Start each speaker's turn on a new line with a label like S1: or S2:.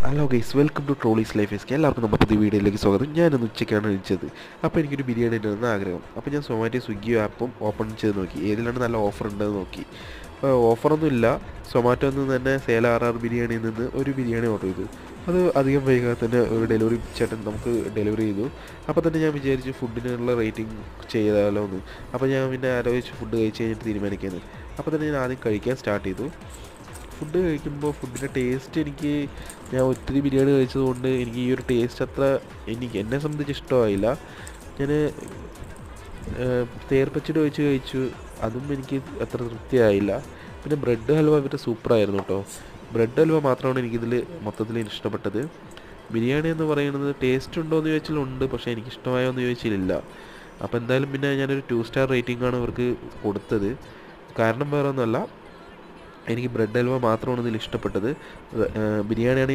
S1: Hello guys, welcome to trolleys life SK. എല്ലാവർക്കും നമ്മുടെ പുതിയ വീഡിയോയിലേക്ക് സ്വാഗതം. ഞാനിന്ന് ഉച്ചയ്ക്കാണ് കഴിച്ചത്. അപ്പോൾ എനിക്കൊരു ബിരിയാണി ഉണ്ടെന്ന് ആഗ്രഹം. അപ്പോൾ ഞാൻ സൊമാറ്റോ സ്വിഗ്ഗി ആപ്പും ഓപ്പൺ ചെയ്ത് നോക്കി, ഏതിലാണ് നല്ല ഓഫർ ഉണ്ടെന്ന് നോക്കി. അപ്പോൾ ഓഫറൊന്നും ഇല്ല. സൊമാറ്റോ നിന്ന് തന്നെ സേല ബിരിയാണിയിൽ നിന്ന് ഒരു ബിരിയാണി ഓർഡർ ചെയ്തു. അത് അധികം വൈകാതെ തന്നെ ഒരു ഡെലിവറി ചേട്ടൻ നമുക്ക് ഡെലിവറി ചെയ്തു. അപ്പോൾ തന്നെ ഞാൻ വിചാരിച്ചു ഫുഡിനുള്ള റേറ്റിംഗ് ചെയ്താലോ എന്ന്. അപ്പോൾ ഞാൻ പിന്നെ ആലോചിച്ച് ഫുഡ് കഴിച്ച് കഴിഞ്ഞിട്ട് തീരുമാനിക്കുന്നത്. അപ്പോൾ തന്നെ ഞാൻ ആദ്യം കഴിക്കാൻ സ്റ്റാർട്ട് ചെയ്തു. ഫുഡ് കഴിക്കുമ്പോൾ ഫുഡിൻ്റെ ടേസ്റ്റ് ഞാൻ ഒത്തിരി ബിരിയാണി കഴിച്ചതുകൊണ്ട് എനിക്ക് ഈ ഒരു ടേസ്റ്റ് അത്ര എന്നെ സംബന്ധിച്ച് ഇഷ്ടമായില്ല. ഞാൻ തേർപ്പച്ചടി ഒഴിച്ച് കഴിച്ചു, അതും എനിക്ക് അത്ര തൃപ്തിയായില്ല. പിന്നെ ബ്രെഡ് ഹൽവ ഇവരുടെ സൂപ്പറായിരുന്നു കേട്ടോ. ബ്രെഡ് ഹൽവ മാത്രമാണ് എനിക്കിതിൽ മൊത്തത്തിൽ ഇഷ്ടപ്പെട്ടത്. ബിരിയാണി എന്ന് പറയുന്നത് ടേസ്റ്റ് ഉണ്ടോ എന്ന് ചോദിച്ചാൽ ഉണ്ട്, പക്ഷേ എനിക്കിഷ്ടമായോ എന്ന് ചോദിച്ചാലില്ല. അപ്പോൾ എന്തായാലും പിന്നെ ഞാനൊരു 2 സ്റ്റാർ റേറ്റിംഗ് ആണ് ഇവർക്ക് കൊടുത്തത്. കാരണം വേറെ ഒന്നുമല്ല, എനിക്ക് ബ്രെഡ് ഹൽവ മാത്രമാണ് ഇതിൽ ഇഷ്ടപ്പെട്ടത്. ബിരിയാണിയാണെങ്കിൽ